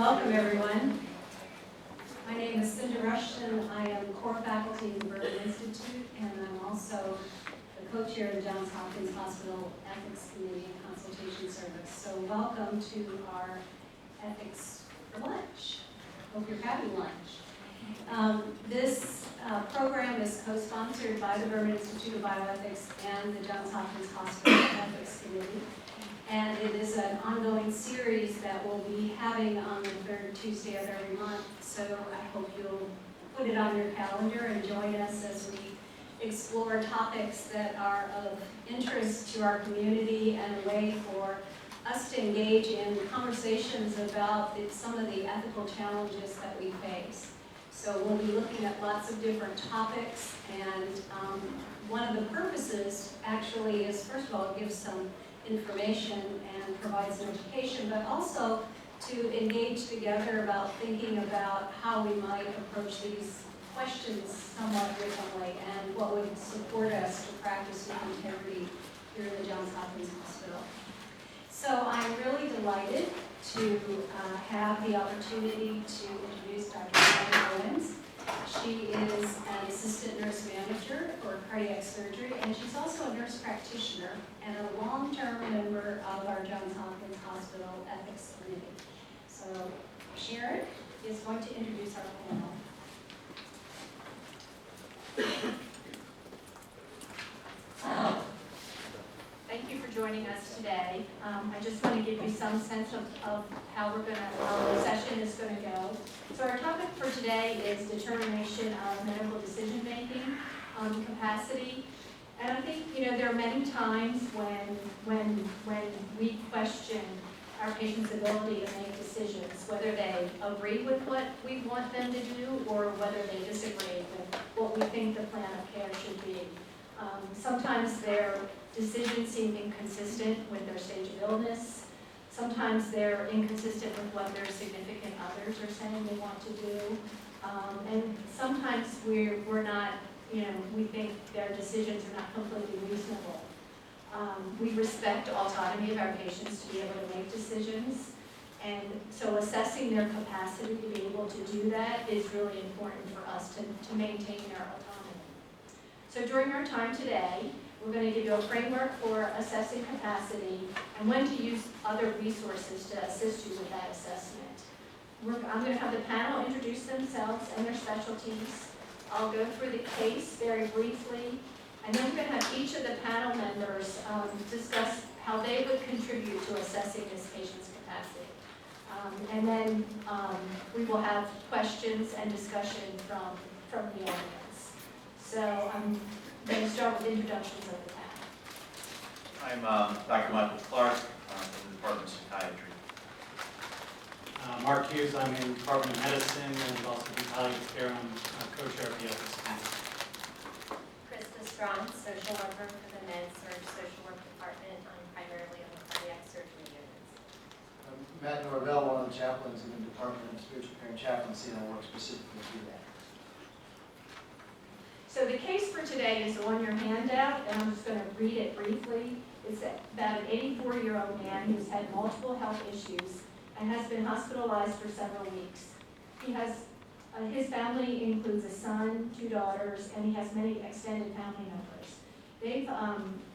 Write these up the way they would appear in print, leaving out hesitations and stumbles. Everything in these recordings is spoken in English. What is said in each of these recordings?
welcome everyone. My name is Cindy Rushton. I am core faculty at the Berkeley Institute, and I'm also the co-chair of the Johns Hopkins Hospital Ethics Committee and Consultation Service. So welcome to our ethics for lunch. Hope you're having lunch. This program is co-sponsored by the Berkeley Institute of Bioethics and the Johns Hopkins Hospital Ethics Committee. And it is an ongoing series that we'll be having on the third Tuesday of every month. So I hope you'll put it on your calendar and join us as we explore topics that are of interest to our community and a way for us to engage in conversations about some of the ethical challenges that we face. So we'll be looking at lots of different topics, and one of the purposes actually is, first of all, it gives some information and provides an education, but also to engage together about thinking about how we might approach these questions somewhat differently and what would support us to practice with integrity here in the Johns Hopkins Hospital. So I'm really delighted to have the opportunity to introduce Dr. Diane Owens. She is an assistant nurse manager for cardiac surgery, and she's also a nurse practitioner and a long-term member of our Johns Hopkins Hospital Ethics Committee. So Sharon is going to introduce our panel. Thank you for joining us today. I just want to give you some sense of how the session is going to go. So our topic for today is determination of medical decision making on capacity. And I think there are many times when we question our patients' ability to make decisions, whether they agree with what we want them to do or whether they disagree with what we think the plan of care should be. Sometimes their decisions seem inconsistent with their stage of illness. Sometimes they're inconsistent with what their significant others are saying they want to do. And sometimes we're not, we think their decisions are not completely reasonable. We respect autonomy of our patients to be able to make decisions. And so assessing their capacity to be able to do that is really important for us to maintain their autonomy. So during our time today, we're going to give you a framework for assessing capacity and when to use other resources to assist you with that assessment. I'm going to have the panel introduce themselves and their specialties. I'll go through the case very briefly, and then we're going to have each of the panel members discuss how they would contribute to assessing this patient's capacity. And then we will have questions and discussion from the audience. So I'm going to start with introductions of the panel. I'm Dr. Michael Clark from the Department of Psychiatry. Mark Hughes, I'm in the Department of Medicine and also the palliative care. I'm co-chair of the ethics committee. Krista Strong, social worker for the Med-Surg Social Work Department. I'm primarily on the cardiac surgery units. Matt Norvell, one of the chaplains in the Department of Spiritual Care and Chaplaincy, and I work specifically through that. So the case for today is on your handout, and I'm just going to read it briefly. It's about an 84-year-old man who's had multiple health issues and has been hospitalized for several weeks. He has his family includes a son, 2 daughters, and he has many extended family members. They've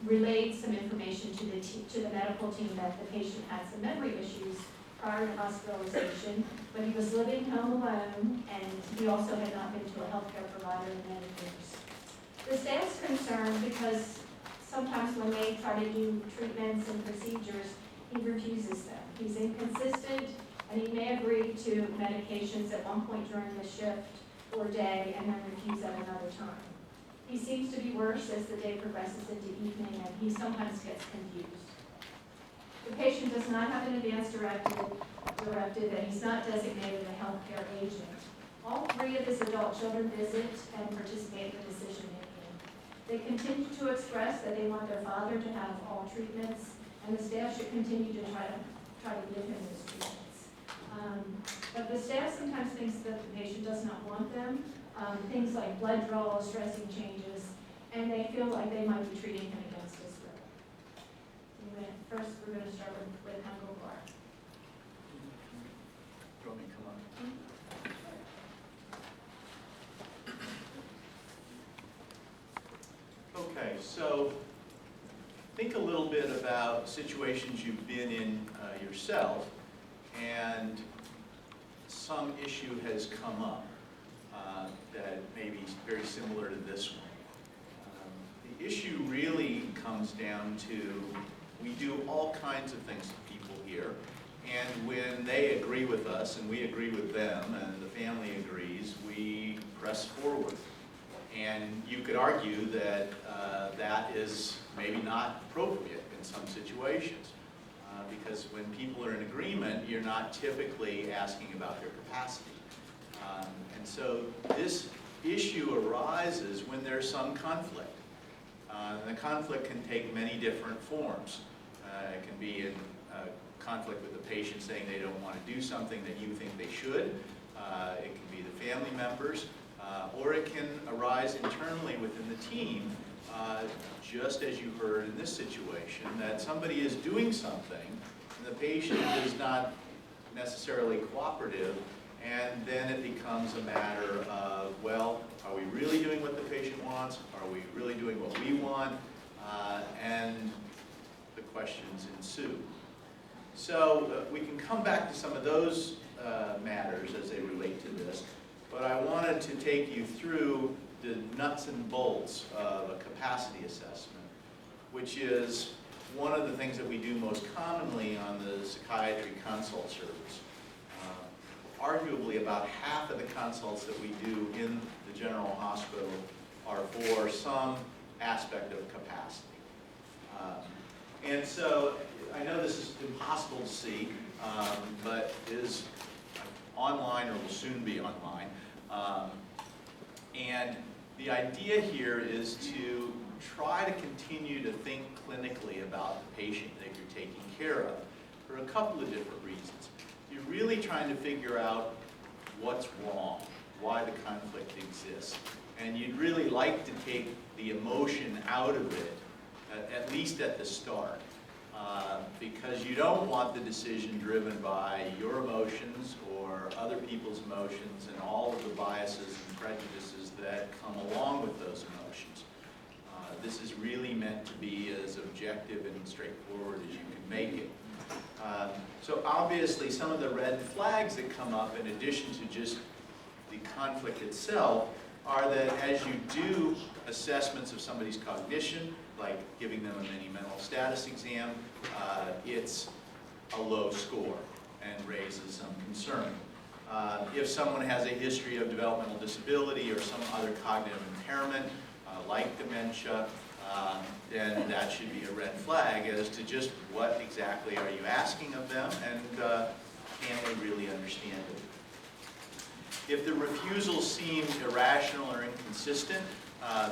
relayed some information to the medical team that the patient had some memory issues prior to hospitalization, but he was living home alone, and he also had not been to a healthcare provider in many years. The staff's concerned because sometimes when they try to do treatments and procedures, he refuses them. He's inconsistent, and he may agree to medications at one point during the shift or day and then refuse at another time. He seems to be worse as the day progresses into evening, and he sometimes gets confused. The patient does not have an advance directive, and he's not designated a healthcare agent. All 3 of his adult children visit and participate in decision making. They continue to express that they want their father to have all treatments, and the staff should continue to try to give him those treatments. But the staff sometimes thinks that the patient does not want them, things like blood draw, stressing changes, and they feel like they might be treating him against his will. First, we're going to start with Michael Clark. Do you want me so think a little bit about situations you've been in yourself, and some issue has come up that may be very similar to this one. The issue really comes down to, we do all kinds of things to people here, and when they agree with us and we agree with them and the family agrees, we press forward. And you could argue that that is maybe not appropriate in some situations, because when people are in agreement, you're not typically asking about their capacity. And so this issue arises when there's some conflict. And the conflict can take many different forms. It can be in conflict with the patient saying they don't want to do something that you think they should. It can be the family members, or it can arise internally within the team, just as you heard in this situation, that somebody is doing something and the patient is not necessarily cooperative, and then it becomes a matter of, well, are we really doing what the patient wants? Are we really doing what we want? And the questions ensue. So we can come back to some of those matters as they relate to this, but I wanted to take you through the nuts and bolts of a capacity assessment, which is one of the things that we do most commonly on the psychiatry consult service. Arguably about half of the consults that we do in the general hospital are for some aspect of capacity. And so I know this is impossible to see, but is online or will soon be online. And the idea here is to try to continue to think clinically about the patient that you're taking care of for a couple of different reasons. You're really trying to figure out what's wrong, why the conflict exists. And you'd really like to take the emotion out of it, at least at the start, because you don't want the decision driven by your emotions or other people's emotions and all of the biases and prejudices that come along with those emotions. This is really meant to be as objective and straightforward as you can make it. So obviously some of the red flags that come up in addition to just the conflict itself are that as you do assessments of somebody's cognition, like giving them a mini mental status exam, it's a low score and raises some concern. If someone has a history of developmental disability or some other cognitive impairment, like dementia, then that should be a red flag as to just what exactly are you asking of them, and can they really understand it. If the refusals seem irrational or inconsistent,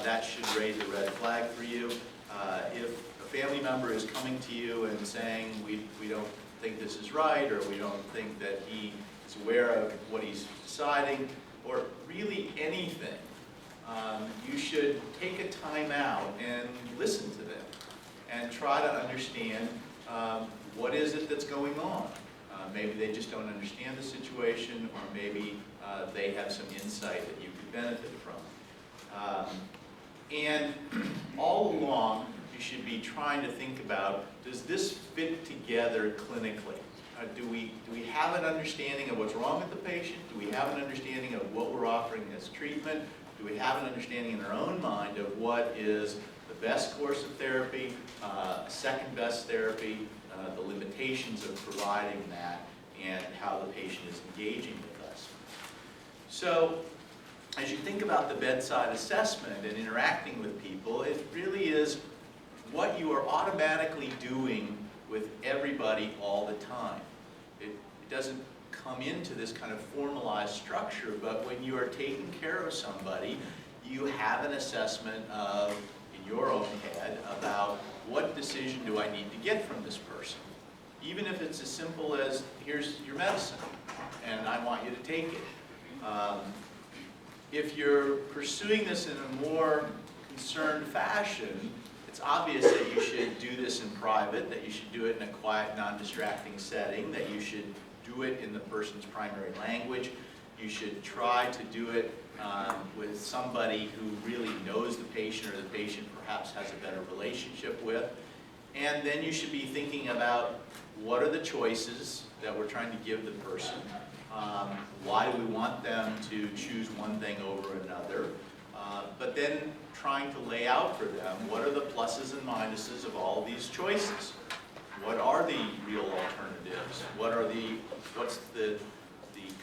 that should raise a red flag for you. If a family member is coming to you and saying, we don't think this is right, or we don't think that he is aware of what he's deciding, or really anything, you should take a time out and listen to them and try to understand what is it that's going on. Maybe they just don't understand the situation, or maybe they have some insight that you could benefit from. And all along, you should be trying to think about, does this fit together clinically? Do we have an understanding of what's wrong with the patient? Do we have an understanding of what we're offering as treatment? Do we have an understanding in our own mind of what is the best course of therapy, second best therapy, the limitations of providing that, and how the patient is engaging with us? So, as you think about the bedside assessment and interacting with people, it really is what you are automatically doing with everybody all the time. It doesn't come into this kind of formalized structure, but when you are taking care of somebody, you have an assessment of, in your own head, about what decision do I need to get from this person. Even if it's as simple as, here's your medicine, and I want you to take it. If you're pursuing this in a more concerned fashion, it's obvious that you should do this in private, that you should do it in a quiet, non-distracting setting, that you should do it in the person's primary language. You You should try to do it with somebody who really knows the patient, or the patient perhaps has a better relationship with. And then you should be thinking about what are the choices that we're trying to give the person. Why do we want them to choose one thing over another? But then trying to lay out for them what are the pluses and minuses of all of these choices. What are the real alternatives? What's the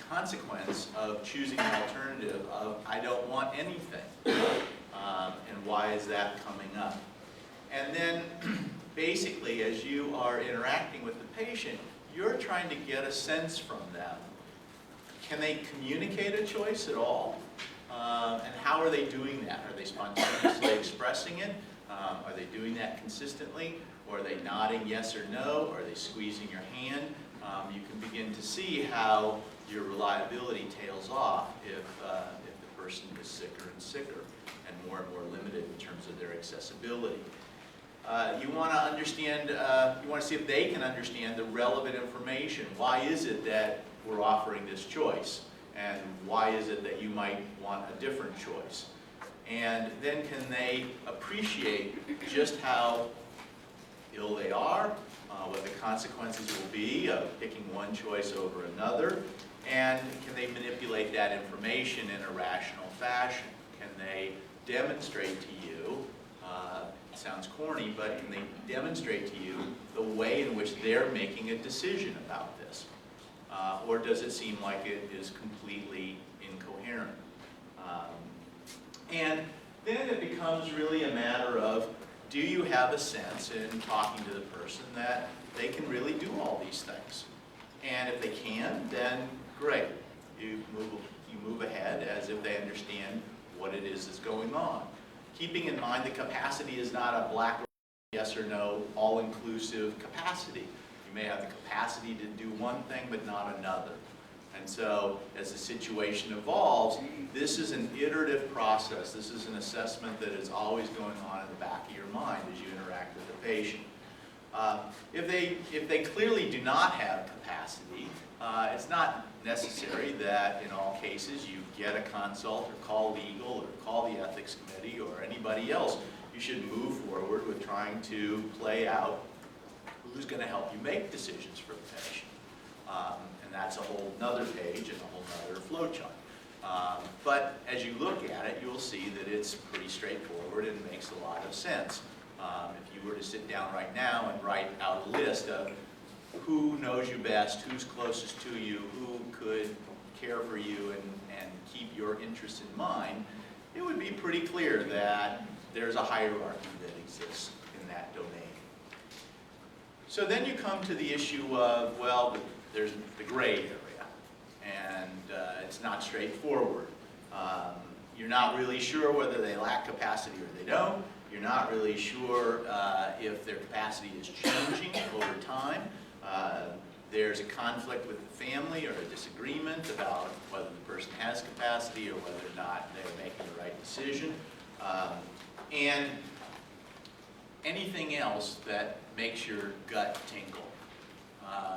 consequence of choosing an alternative of I don't want anything? And why is that coming up? And then basically, as you are interacting with the patient, you're trying to get a sense from them. Can they communicate a choice at all? And how are they doing that? Are they spontaneously expressing it? Are they doing that consistently? Or are they nodding yes or no? Or are they squeezing your hand? You can begin to see how your reliability tails off if the person is sicker and sicker and more limited in terms of their accessibility. You want to understand, you want to see if they can understand the relevant information. Why is it that we're offering this choice? And why is it that you might want a different choice? And then can they appreciate just how ill they are, what the consequences will be of picking one choice over another, and can they manipulate that information in a rational fashion? Can they demonstrate to you, it sounds corny, but can they demonstrate to you the way in which they're making a decision about this? Or does it seem like it is completely incoherent? And then it becomes really a matter of, do you have a sense in talking to the person that they can really do all these things? And if they can, then great. You move ahead as if they understand what it is that's going on. Keeping in mind the capacity is not a black or yes or no, all-inclusive capacity. You may have the capacity to do one thing but not another. And so as the situation evolves, this is an iterative process. This is an assessment that is always going on in the back of your mind as you interact with the patient. If they clearly do not have capacity, it's not necessary that in all cases you get a consult or call legal or call the ethics committee or anybody else. You should move forward with trying to play out who's going to help you make decisions for the patient. And that's a whole nother page and a whole nother flowchart. But as you look at it, you'll see that it's pretty straightforward and makes a lot of sense. If you were to sit down right now and write out a list of who knows you best, who's closest to you, who could care for you and keep your interests in mind, it would be pretty clear that there's a hierarchy that exists in that domain. So then you come to the issue of, well, there's the gray area, and it's not straightforward. You're not really sure whether they lack capacity or they don't. You're not really sure if their capacity is changing over time. There's a conflict with the family or a disagreement about whether the person has capacity or whether or not they're making the right decision. And anything else that makes your gut tingle.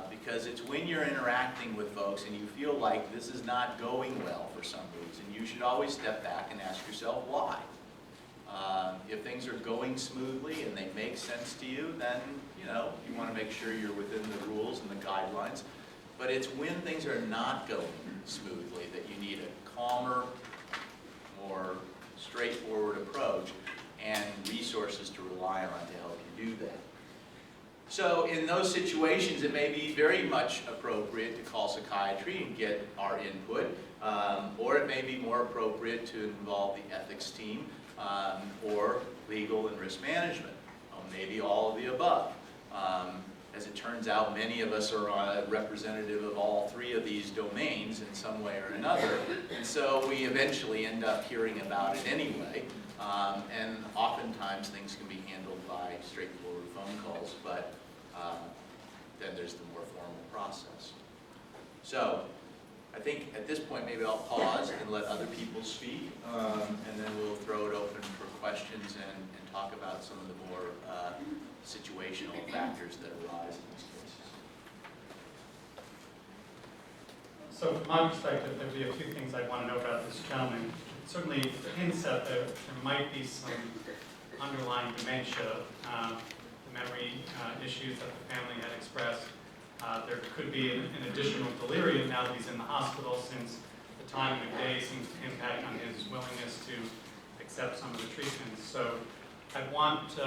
Because it's when you're interacting with folks and you feel like this is not going well for some reason, you should always step back and ask yourself why. If things are going smoothly and they make sense to you, then you want to make sure you're within the rules and the guidelines. But it's when things are not going smoothly that you need a calmer, more straightforward approach and resources to rely on to help you do that. So in those situations, it may be very much appropriate to call psychiatry and get our input, or it may be more appropriate to involve the ethics team, or legal and risk management, or maybe all of the above. As it turns out, many of us are representative of all three of these domains in some way or another, and so we eventually end up hearing about it anyway. And oftentimes things can be handled by straightforward phone calls, but then there's the more formal process. So I think at this point maybe I'll pause and let other people speak, and then we'll throw it open for questions and talk about some of the more situational factors that arise in these cases. So from my perspective, there'd be a few things I'd want to know about this gentleman. Certainly hints that there might be some underlying dementia, the memory issues that the family had expressed. There could be an additional delirium now that he's in the hospital, since the time of day seems to impact on his willingness to accept some of the treatments. So I'd want,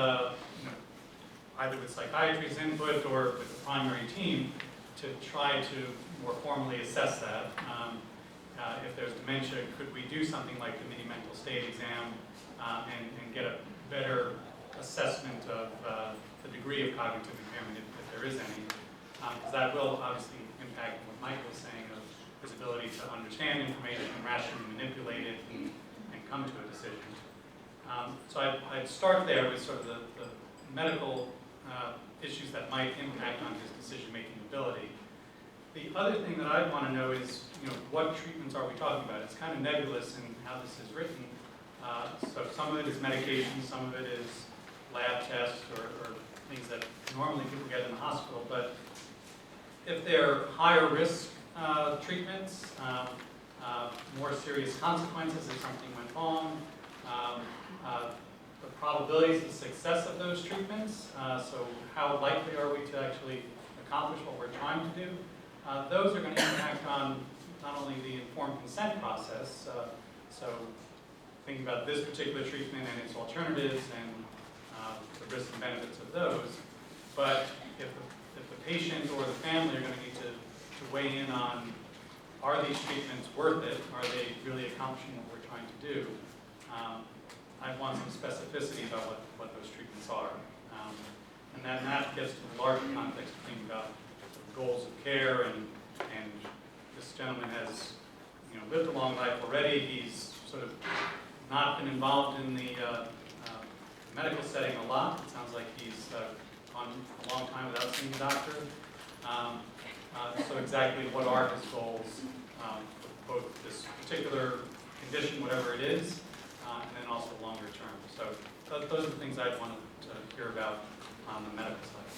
either with psychiatry's input or with the primary team, to try to more formally assess that. If there's dementia, could we do something like the mini mental state exam and get a better assessment of the degree of cognitive impairment, if there is any? Because that will obviously impact what Mike was saying of his ability to understand information and rationally manipulate it and come to a decision. So I'd start there with sort of the medical issues that might impact on his decision-making ability. The other thing that I'd want to know is, what treatments are we talking about? It's kind of nebulous in how this is written. So some of it is medication, some of it is lab tests or things that normally people get in the hospital. But if they're higher risk treatments, more serious consequences if something went wrong, the probabilities of success of those treatments, so how likely are we to actually accomplish what we're trying to do, those are going to impact on not only the informed consent process, so thinking about this particular treatment and its alternatives and the risks and benefits of those, but if the patient or the family are going to need to weigh in on, are these treatments worth it? Are they really accomplishing what we're trying to do? I want some specificity about what those treatments are. And then that gets to the larger context of thinking about the goals of care, and this gentleman has lived a long life already. He's sort of not been involved in the medical setting a lot. It sounds like he's gone a long time without seeing a doctor. So exactly what are his goals for both this particular condition, whatever it is, and then also longer term. So those are the things I'd want to hear about on the medical side.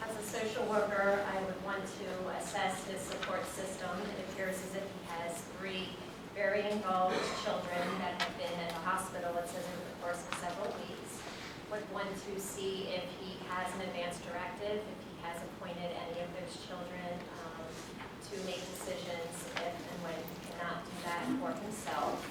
As a social worker, I would want to assess his support system. It appears as if he has 3 very involved children that have been in the hospital, it says, over the course of several weeks. Would want to see if he has an advance directive, if he has appointed any of those children to make decisions if and when he cannot do that for himself.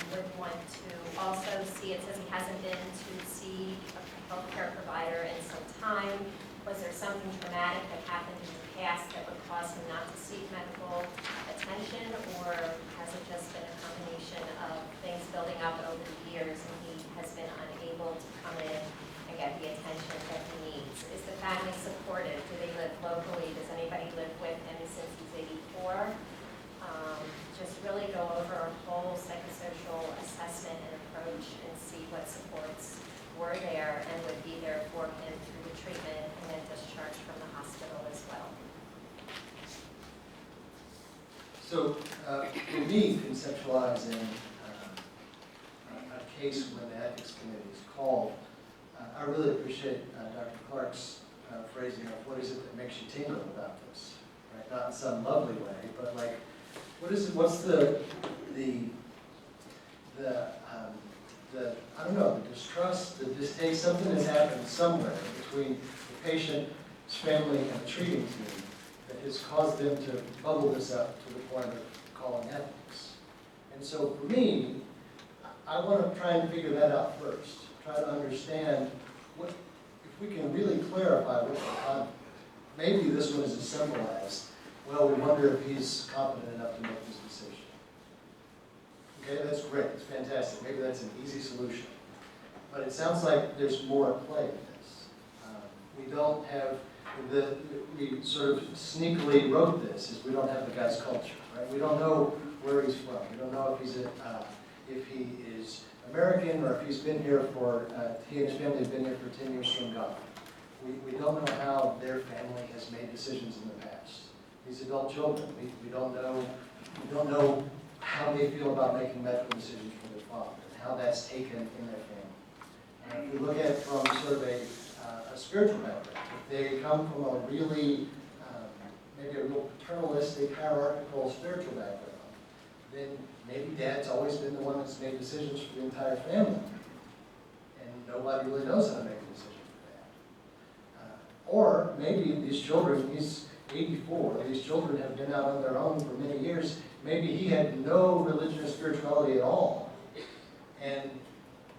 Would want to also see, it says he hasn't been to see a healthcare provider in some time. Was there something traumatic that happened in the past that would cause him not to seek medical attention, or has it just been a combination of things building up over the years and he has been unable to come in and get the attention that he needs? Is the family supportive? Do they live locally? Does anybody live with him since he's 84? Just really go over a whole psychosocial assessment and approach and see what supports were there and would be there for him through the treatment and then discharge from the hospital as well. So, for me, conceptualizing a case when the ethics committee is called, I really appreciate Dr. Clark's phrasing of what is it that makes you tingle about this, right? Not in some lovely way, but like, what's the I don't know, the distrust, the distaste, something has happened somewhere between the patient's family and the treating team that has caused them to bubble this up to the point of calling ethics. And so for me, I want to try and figure that out first. Try to understand what, if we can really clarify what's going on. Maybe this one is as simple as, well, we wonder if he's competent enough to make this decision. Okay, that's great, it's fantastic. Maybe that's an easy solution. But it sounds like there's more at play in this. We don't have, we sort of sneakily wrote this, is we don't have the guy's culture, right? We don't know where he's from. We don't know if he is American or if he's been here for, he and his family have been here for 10 years from God. We don't know how their family has made decisions in the past. These adult children, we don't know how they feel about making medical decisions for their father and how that's taken in their family. And if we look at it from sort of a spiritual background, if they come from a really maybe a real paternalistic, hierarchical, spiritual background, then maybe dad's always been the one that's made decisions for the entire family. And nobody really knows how to make a decision for that. Or maybe these children, he's 84, these children have been out on their own for many years. Maybe he had no religion or spirituality at all. And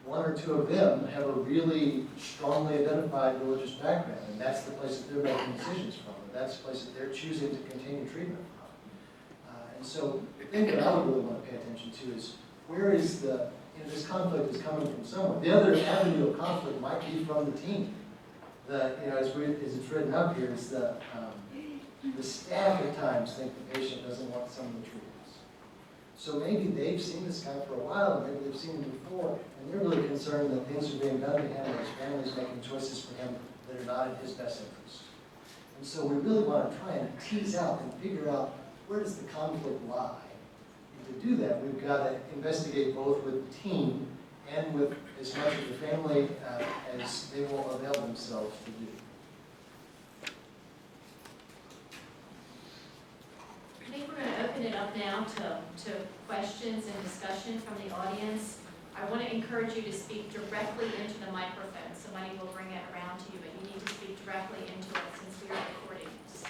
one or two of them have a really strongly identified religious background, and that's the place that they're making decisions from, and that's the place that they're choosing to continue treatment from. And so the thing that I would really want to pay attention to is where is the, this conflict is coming from somewhere. The other avenue of conflict might be from the team. As it's written up here, is the staff at times think the patient doesn't want some of the treatments. So maybe they've seen this guy for a while, and maybe they've seen him before, and they're really concerned that things are being done to him, and his family's making choices for him that are not in his best interest. And so we really want to try and tease out and figure out where does the conflict lie. And to do that, we've got to investigate both with the team and with as much of the family as they will avail themselves to do. I think we're going to open it up now to questions and discussion from the audience. I want to encourage you to speak directly into the microphone. Somebody will bring it around to you, but you need to speak directly into it since we are recording this.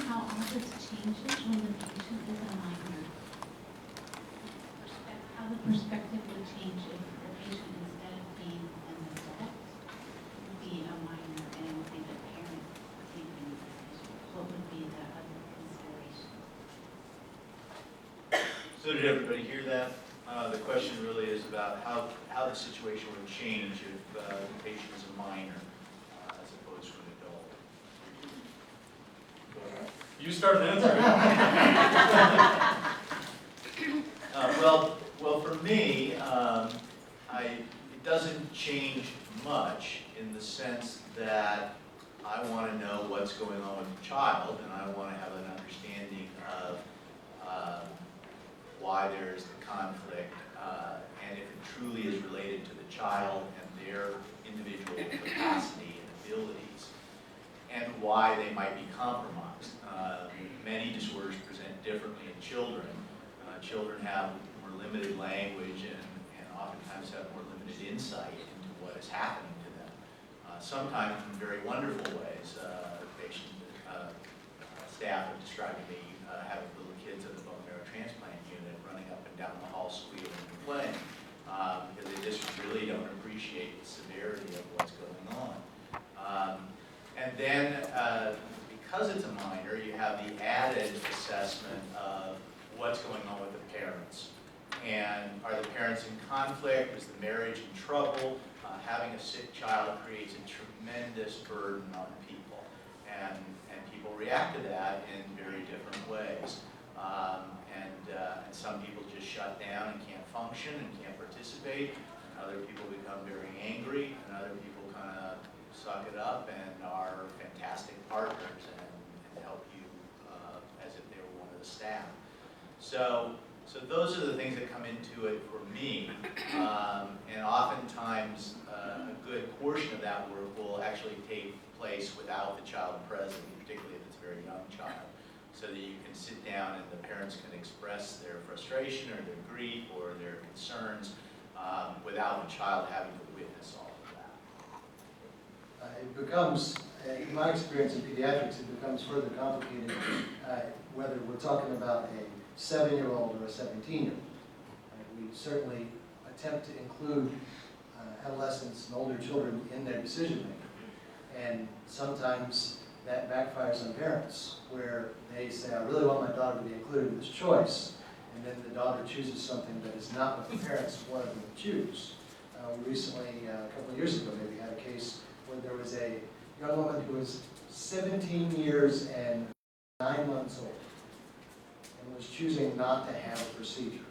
How all this changes when the patient is a minor. How the perspective would change if the patient, instead of being an adult, would be a minor, and it would be the parent taking the decision. What would be the other consideration? So did everybody hear that? The question really is about how the situation would change if the patient is a minor as opposed to an adult. You start answering. Well, for me, it doesn't change much in the sense that I want to know what's going on with the child, and I want to have an understanding of why there's the conflict, and if it truly is related to the child and their individual capacity and abilities, and why they might be compromised. Many disorders present differently in children. Children have more limited language and oftentimes have more limited insight into what is happening to them. Sometimes in very wonderful ways. Staff have described to me having little kids at the bone marrow transplant unit running up and down the hall squealing and playing because they just really don't appreciate the severity of what's going on. And then, because it's a minor, you have the added assessment of what's going on with the parents. And are the parents in conflict? Is the marriage in trouble? Having a sick child creates a tremendous burden on people. And people react to that in very different ways. And some people just shut down and can't function and can't participate. And other people become very angry. And other people kind of suck it up and are fantastic partners and help you as if they were one of the staff. So those are the things that come into it for me. And oftentimes a good portion of that work will actually take place without the child present, particularly if it's a very young child, so that you can sit down and the parents can express their frustration or their grief or their concerns without the child having to witness all of that. It becomes, in my experience in pediatrics, it becomes further complicated whether we're talking about a 7-year-old or a 17-year-old. We certainly attempt to include adolescents and older children in their decision making. And sometimes that backfires on parents, where they say, I really want my daughter to be included in this choice, and then the daughter chooses something that is not what the parents wanted them to choose. We recently, a couple of years ago, maybe had a case where there was a young woman who was 17 years and 9 months old and was choosing not to have a procedure.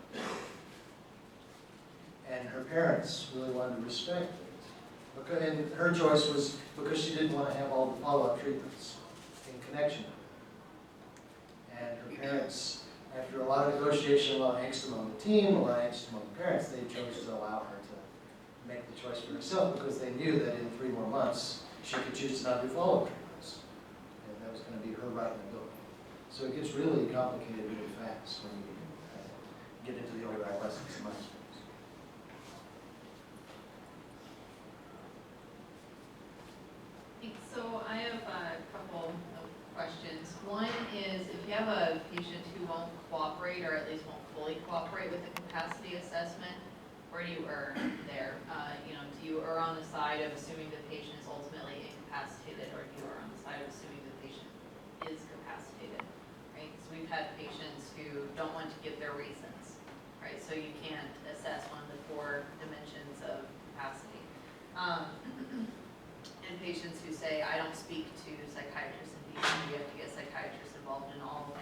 And her parents really wanted to respect it. And her choice was because she didn't want to have all the follow-up treatments. connection with her. And her parents, after a lot of negotiation, a lot of angst among the team, a lot of angst among the parents, they chose to allow her to make the choice for herself because they knew that in 3 more months, she could choose to not do follow-up treatments. And that was going to be her right and ability. So it gets really complicated really fast when you get into the older adolescence, in my experience. So I have a couple of questions. One is, if you have a patient who won't cooperate, or at least won't fully cooperate with the capacity assessment, where do you err there? Do you err on the side of assuming the patient is ultimately incapacitated, or do you err on the side of assuming the patient is capacitated, right? So we've had patients who don't want to give their reasons, right? So you can't assess one of the 4 dimensions of capacity. And patients who say, I don't speak to psychiatrists in DC, you have to get psychiatrists involved in all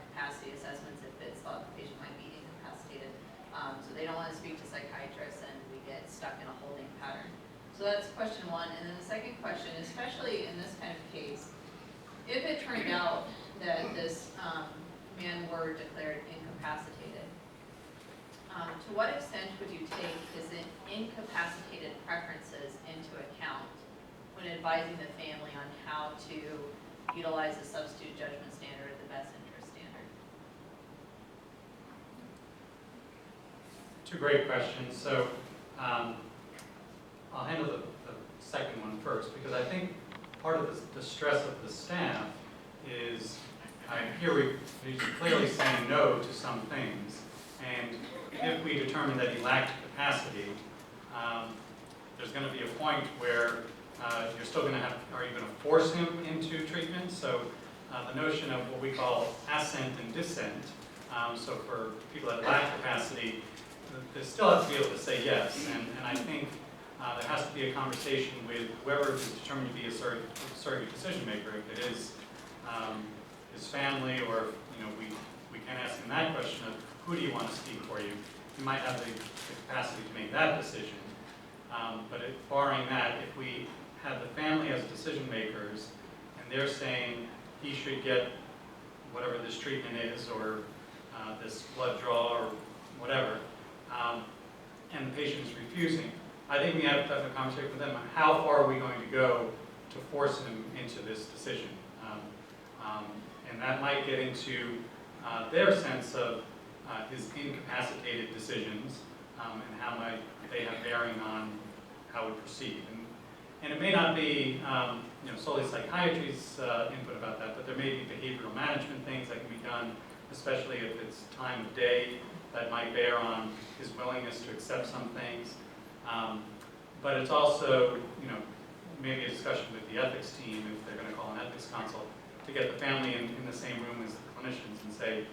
capacity assessments if it's thought the patient might be incapacitated. So they don't want to speak to psychiatrists, and we get stuck in a holding pattern. So that's question 1. And then the second question, especially in this kind of case, if it turned out that this man were declared incapacitated, to what extent would you take his incapacitated preferences into account when advising the family on how to utilize the substitute judgment standard or the best interest standard? 2 great questions. So I'll handle the second one first, because I think part of the stress of the staff is he's clearly saying no to some things, and if we determine that he lacked capacity, there's going to be a point where you're still going to have, are you going to force him into treatment? So the notion of what we call assent and dissent, so for people that lack capacity, they still have to be able to say yes, and I think there has to be a conversation with whoever is determined to be a surrogate decision maker. If it is his family, or we can ask him that question of who do you want to speak for you. You might have the capacity to make that decision, but barring that, if we have the family as decision makers and they're saying he should get whatever this treatment is, or this blood draw or whatever, and the patient is refusing, I think we have to have a conversation with them on how far are we going to go to force him into this decision. And that might get into their sense of his incapacitated decisions, and how might they have bearing on how we proceed. And it may not be solely psychiatry's input about that, but there may be behavioral management things that can be done, especially if it's time of day, that might bear on his willingness to accept some things. But it's also, maybe a discussion with the ethics team, if they're going to call an ethics consult, to get the family in the same room as the clinicians and say,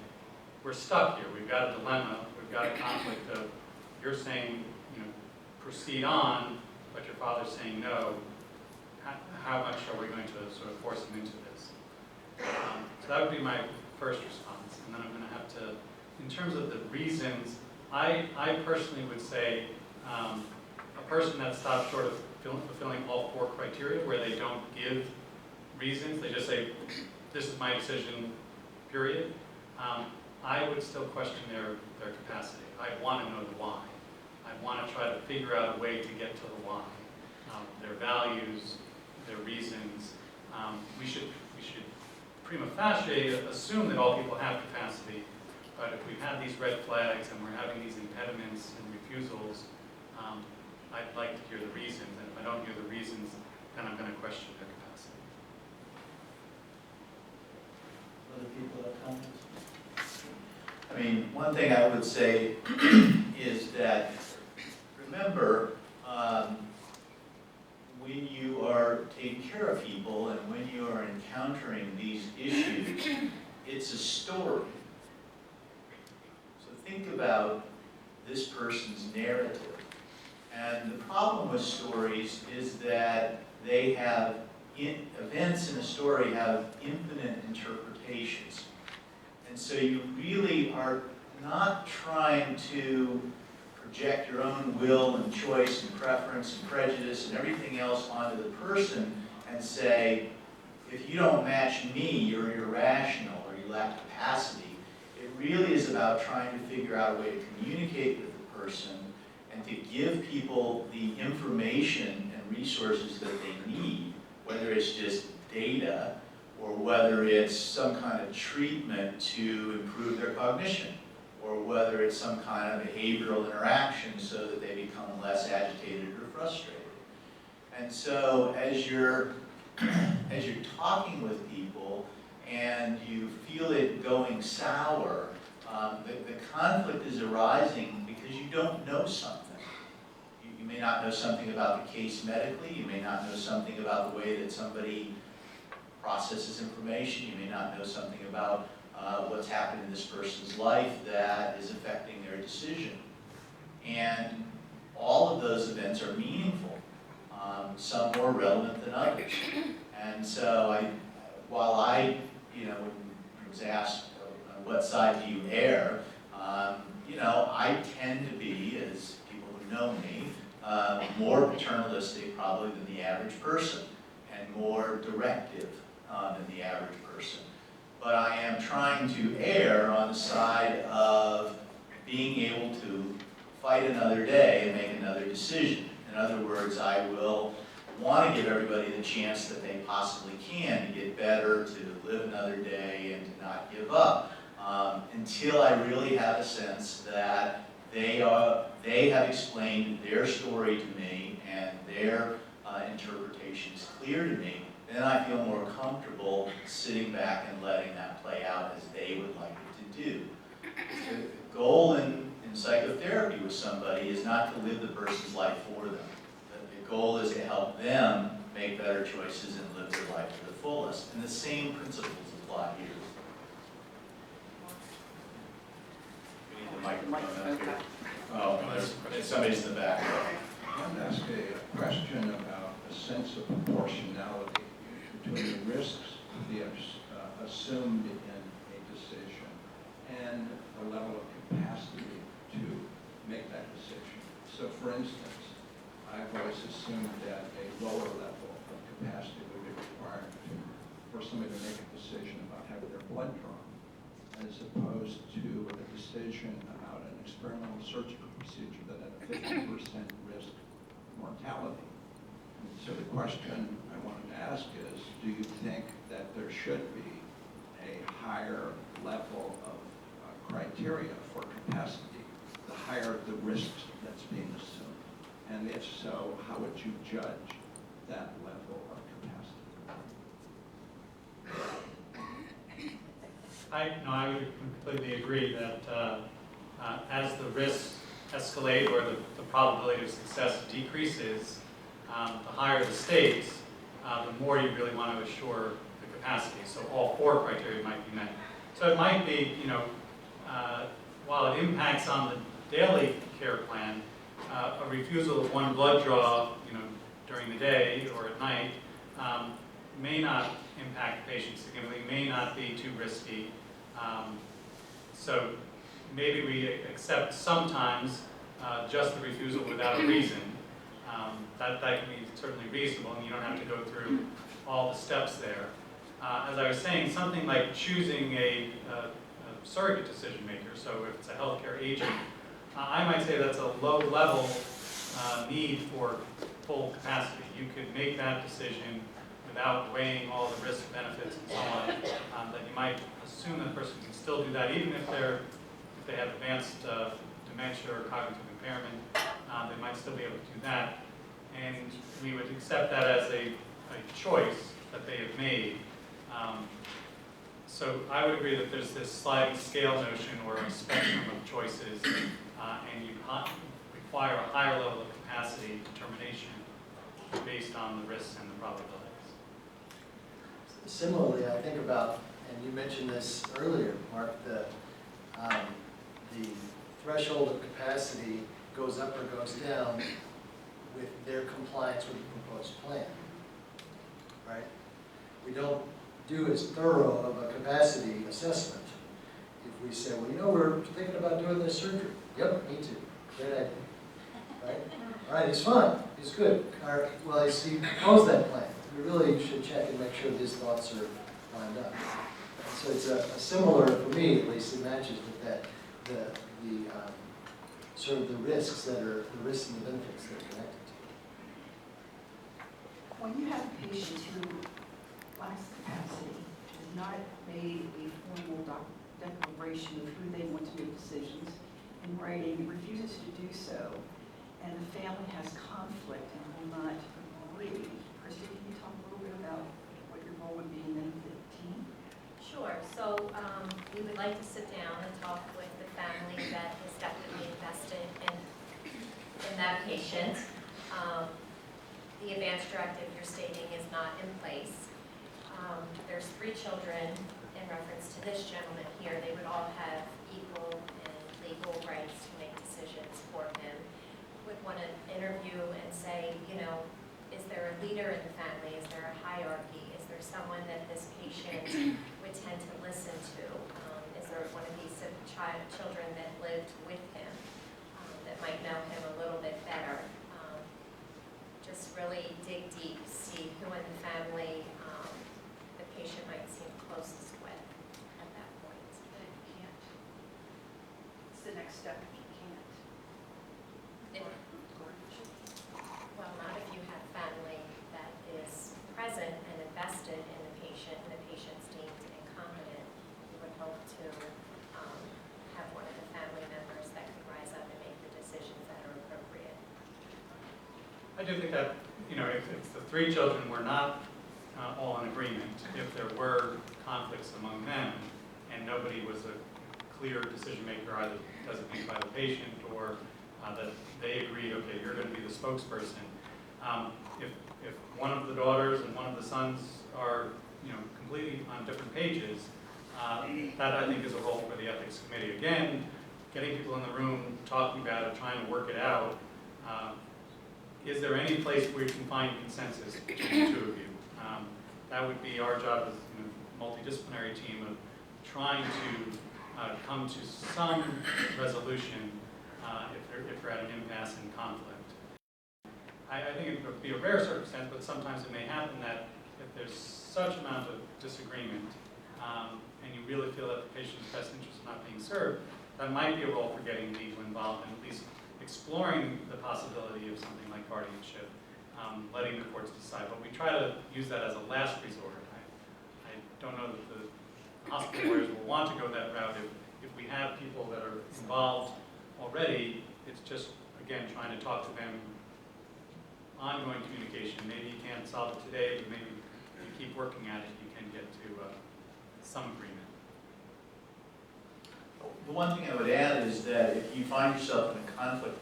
we're stuck here, we've got a dilemma, we've got a conflict of, you're saying, proceed on, but your father's saying no. How much are we going to sort of force him into this? So that would be my first response. And then I'm going to have to, in terms of the reasons, I personally would say a person that stops short of fulfilling all 4 criteria, where they don't give reasons, they just say, this is my decision, period, I would still question their capacity. I want to know the why. I want to try to figure out a way to get to the why. Their values, their reasons. We should prima facie assume that all people have capacity, but if we have these red flags and we're having these impediments and refusals, I'd like to hear the reasons, and if I don't hear the reasons, then I'm going to question their capacity. Other people have comments? I mean, one thing I would say is that, remember, when you are taking care of people and when you are encountering these issues, it's a story. So think about this person's narrative. And the problem with stories is that they have, events in a story have infinite interpretations. And so you really are not trying to project your own will and choice and preference and prejudice and everything else onto the person and say, if you don't match me, you're irrational or you lack capacity. It really is about trying to figure out a way to communicate with the person and to give people the information and resources that they need, whether it's just data or whether it's some kind of treatment to improve their cognition, or whether it's some kind of behavioral interaction so that they become less agitated or frustrated. And so as you're talking with people and you feel it going sour, the conflict is arising because you don't know something. You may not know something about the case medically, you may not know something about the way that somebody processes information, you may not know something about what's happened in this person's life that is affecting their decision. And all of those events are meaningful, some more relevant than others. And so while I was asked, what side do you err? I tend to be, as people who know me, more paternalistic probably than the average person, and more directive than the average person. But I am trying to err on the side of being able to fight another day and make another decision. In other words, I will want to give everybody the chance that they possibly can to get better, to live another day, and to not give up. Until I really have a sense that they have explained their story to me and their interpretation is clear to me, then I feel more comfortable sitting back and letting that play out as they would like it to do. The goal in psychotherapy with somebody is not to live the person's life for them. The goal is to help them make better choices and live their life to the fullest. And the same principles apply here. We need the microphone up here. Oh, there's somebody's in the back. I want to ask a question about a sense of proportionality between the risks assumed in a decision and the level of capacity to make that decision. So for instance, I've always assumed that a lower level of capacity would be required for somebody to make a decision about having their blood drawn, as opposed to a decision about an experimental surgical procedure that had a 50% risk of mortality. So the question I wanted to ask is, do you think that there should be a higher level of criteria for capacity, the higher the risks that's being assumed? And if so, how would you judge that level of capacity? I would completely agree that as the risks escalate or the probability of success decreases, the higher the stakes, the more you really want to assure the capacity. So all four criteria might be met. So it might be, while it impacts on the daily care plan, a refusal of one blood draw, during the day or at night, may not impact the patient significantly, may not be too risky. So maybe we accept sometimes just the refusal without a reason. That can be certainly reasonable, and you don't have to go through all the steps there. As I was saying, something like choosing a surrogate decision maker, so if it's a healthcare agent, I might say that's a low-level need for full capacity. You could make that decision without weighing all the risks, benefits, and so on. That you might assume that person can still do that, even if they have advanced dementia or cognitive impairment. They might still be able to do that, and we would accept that as a choice that they have made. So I would agree that there's this sliding scale notion or a spectrum of choices, and you require a higher level of capacity determination based on the risks and the probabilities. Similarly, I think about, and you mentioned this earlier, Mark, the threshold of capacity goes up or goes down with their compliance with the proposed plan, right? We don't do as thorough of a capacity assessment if we say, well, we're thinking about doing this surgery. Yep, me too. Great idea, right? All right, he's fine, he's good. All right, well, he proposed that plan. you really should check and make sure these thoughts are lined up. And so it's a similar, for me at least, it matches with that, the sort of the risks and the benefits that are connected to it. When you have a patient who lacks capacity, has not made a formal declaration of who they want to make decisions in writing, refuses to do so, and the family has conflict and will not agree, Christy, can you talk a little bit about what your role would be in the team? Sure, so we would like to sit down and talk with the family that is definitely invested in that patient. The advance directive you're stating is not in place. There's 3 children in reference to this gentleman here. They would all have equal and legal rights to make decisions for him. Would want to interview and say, you know, is there a leader in the family? Is there a hierarchy? Is there someone that this patient would tend to listen to? Is there one of these children that lived with him that might know him a little bit better? Just really dig deep, see who in the family the patient might seem closest with at that point. That you can't. It's the next step if you can't. Well, not if you have family that is present and invested in the patient, and the patient's deemed incompetent. You would hope to have one of the family members that can rise up and make the decisions that are appropriate. I do think that, you know, if the 3 children were not all in agreement, if there were conflicts among them, and nobody was a clear decision maker, either designated by the patient or that they agreed, okay, you're going to be the spokesperson. If one of the daughters and one of the sons are, you know, completely on different pages, that I think is a role for the ethics committee. Again, getting people in the room, talking about it, trying to work it out. Is there any place where you can find consensus between the 2 of you? That would be our job as a multidisciplinary team of trying to come to some resolution if we're at an impasse and conflict. I think it would be a rare circumstance, but sometimes it may happen that if there's such amount of disagreement and you really feel that the patient's best interest is not being served, that might be a role for getting legal involved and at least exploring the possibility of something like guardianship, letting the courts decide. But we try to use that as a last resort. I don't know that the hospital lawyers will want to go that route. If we have people that are involved already, it's just, again, trying to talk to them, ongoing communication. Maybe you can't solve it today, but maybe if you keep working at it, you can get to some agreement. The one thing I would add is that if you find yourself in a conflict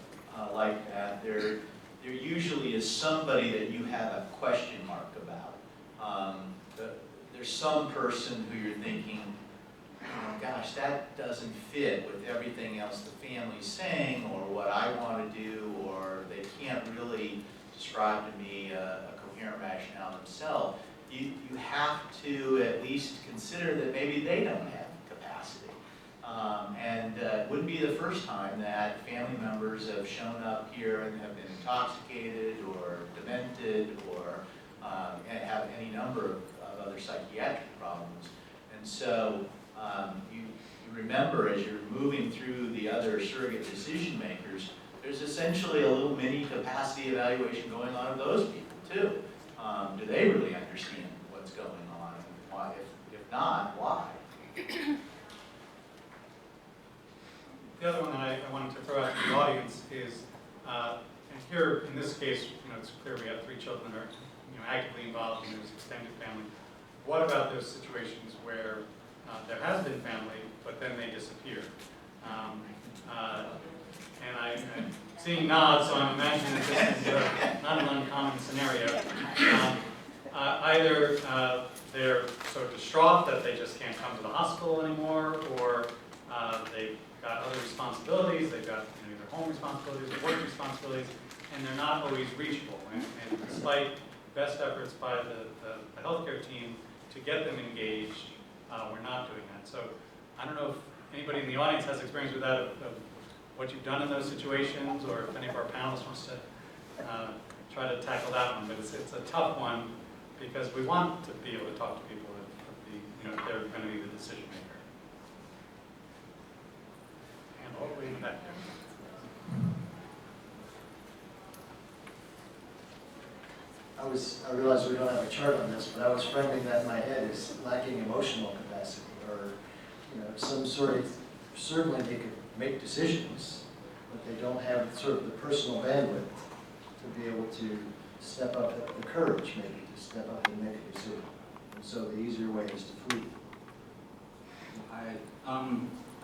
like that, there usually is somebody that you have a question mark about. There's some person who you're thinking, oh, gosh, that doesn't fit with everything else the family's saying or what I want to do, or they can't really describe to me a coherent rationale themselves. You have to at least consider that maybe they don't have capacity. It wouldn't be the first time that family members have shown up here and have been intoxicated or demented or have any number of other psychiatric problems. And so you remember as you're moving through the other surrogate decision makers, there's essentially a little mini capacity evaluation going on of those people too. Do they really understand what's going on? Why, if not, why? The other one that I wanted to throw out to the audience is, and here in this case, it's clear we have 3 children that are actively involved and there's extended family. What about those situations where there has been family, but then they disappear? And I'm seeing nods, so I'm imagining that this is not an uncommon scenario. Either they're so distraught that they just can't come to the hospital anymore, or they've got other responsibilities, they've got either home responsibilities or work responsibilities, and they're not always reachable. And despite best efforts by the healthcare team to get them engaged, we're not doing that. So I don't know if anybody in the audience has experience with that, of what you've done in those situations, or if any of our panelists wants to try to tackle that one. But it's a tough one because we want to be able to talk to people if they're going to be the decision maker. And all the way back there. I realize we don't have a chart on this, but I was framing that in my head as lacking emotional capacity, or, some sort of, certainly they could make decisions, but they don't have sort of the personal bandwidth to be able to step up, the courage maybe, to step up and make a decision. And so the easier way is to flee. I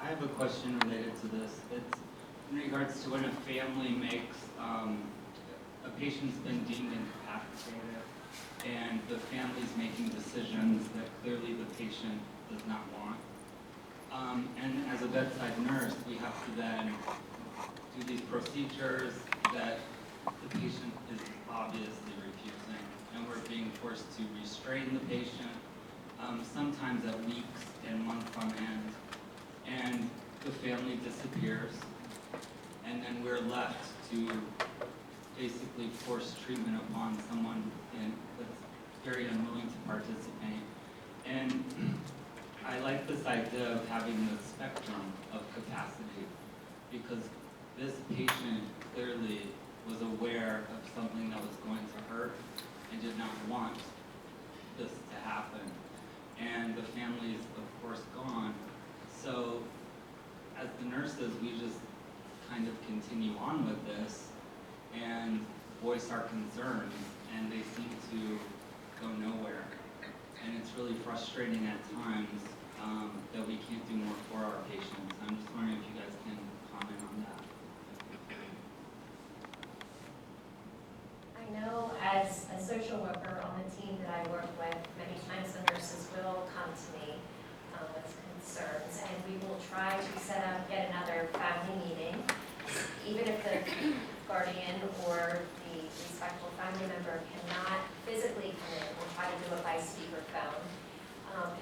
have a question related to this. It's in regards to when a family makes, a patient's been deemed incapacitated, and the family's making decisions that clearly the patient does not want. And as a bedside nurse, we have to then do these procedures that the patient is obviously refusing, and we're being forced to restrain the patient, sometimes at weeks and months on end, and the family disappears, and then we're left to basically force treatment upon someone that's very unwilling to participate. And I like this idea of having the spectrum of capacity, because this patient clearly was aware of something that was going to hurt and did not want this to happen. And the family is, of course, gone. So as the nurses, we just kind of continue on with this and voice our concerns, and they seem to go nowhere. And it's really frustrating at times that we can't do more for our patients. I'm just wondering if you guys can comment on that. I know as a social worker on the team that I work with, many times the nurses will come to me with concerns, and we will try to set up yet another family meeting. Even if the guardian or the respectful family member cannot physically come in, we'll try to do it by speakerphone.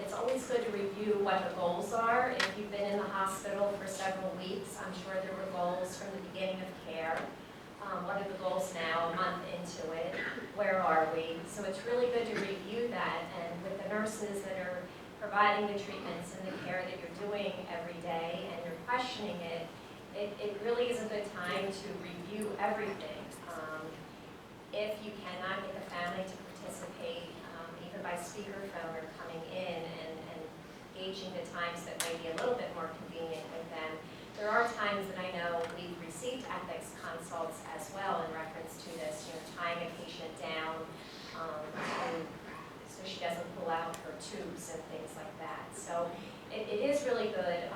It's always good to review what the goals are. If you've been in the hospital for several weeks, I'm sure there were goals from the beginning of care. What are the goals now, a month into it? Where are we? So it's really good to review that, and with the nurses that are providing the treatments and the care that you're doing every day and you're questioning it, it really is a good time to review everything. If you cannot get the family to participate, either by speakerphone or coming in and gauging the times that may be a little bit more convenient with them, there are times that I know we've received ethics consults as well in reference to this, tying a patient down so she doesn't pull out her tubes and things like that. So it is really good,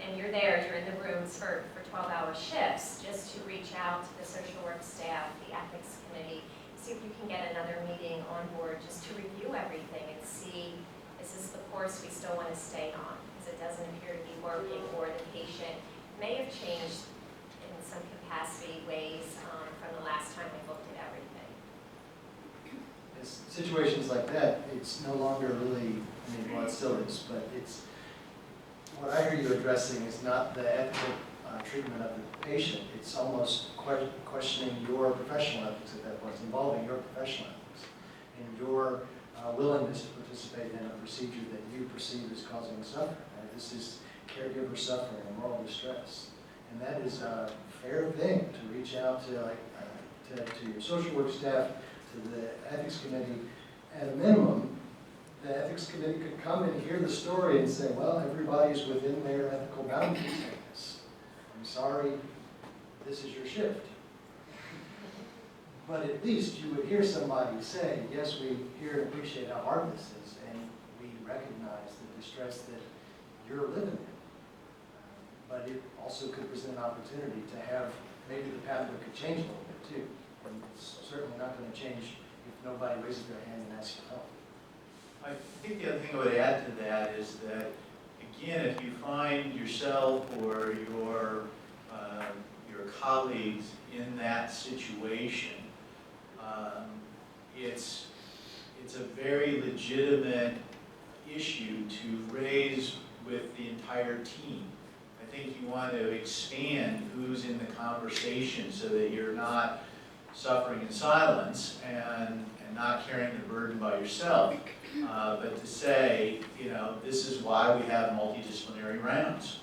and you're there, you're in the rooms for 12-hour shifts, just to reach out to the social work staff, the ethics committee, see if you can get another meeting on board just to review everything and see, is this the course we still want to stay on? Because it doesn't appear to be working, or the patient may have changed in some capacity ways from the last time we looked at everything. It's situations like that, it's no longer really, well, it still is, but it's, what I hear you addressing is not the ethical treatment of the patient, it's almost questioning your professional ethics at that point, it's involving your professional ethics and your willingness to participate in a procedure that you perceive as causing suffering. Right? This is caregiver suffering and moral distress. And that is a fair thing to reach out to, to your social work staff, to the ethics committee. At a minimum, the ethics committee could come and hear the story and say, well, everybody's within their ethical boundaries in this. I'm sorry, this is your shift. But at least you would hear somebody say, yes, we hear and appreciate how hard this is, and we recognize the distress that you're living in. But it also could present an opportunity to have, maybe the pathway could change a little bit too. And it's certainly not going to change if nobody raises their hand and asks for help. I think the other thing I would add to that is that, again, if you find yourself or your colleagues in that situation, it's a very legitimate issue to raise with the entire team. I think you want to expand who's in the conversation so that you're not suffering in silence and not carrying the burden by yourself, but to say, this is why we have multidisciplinary rounds.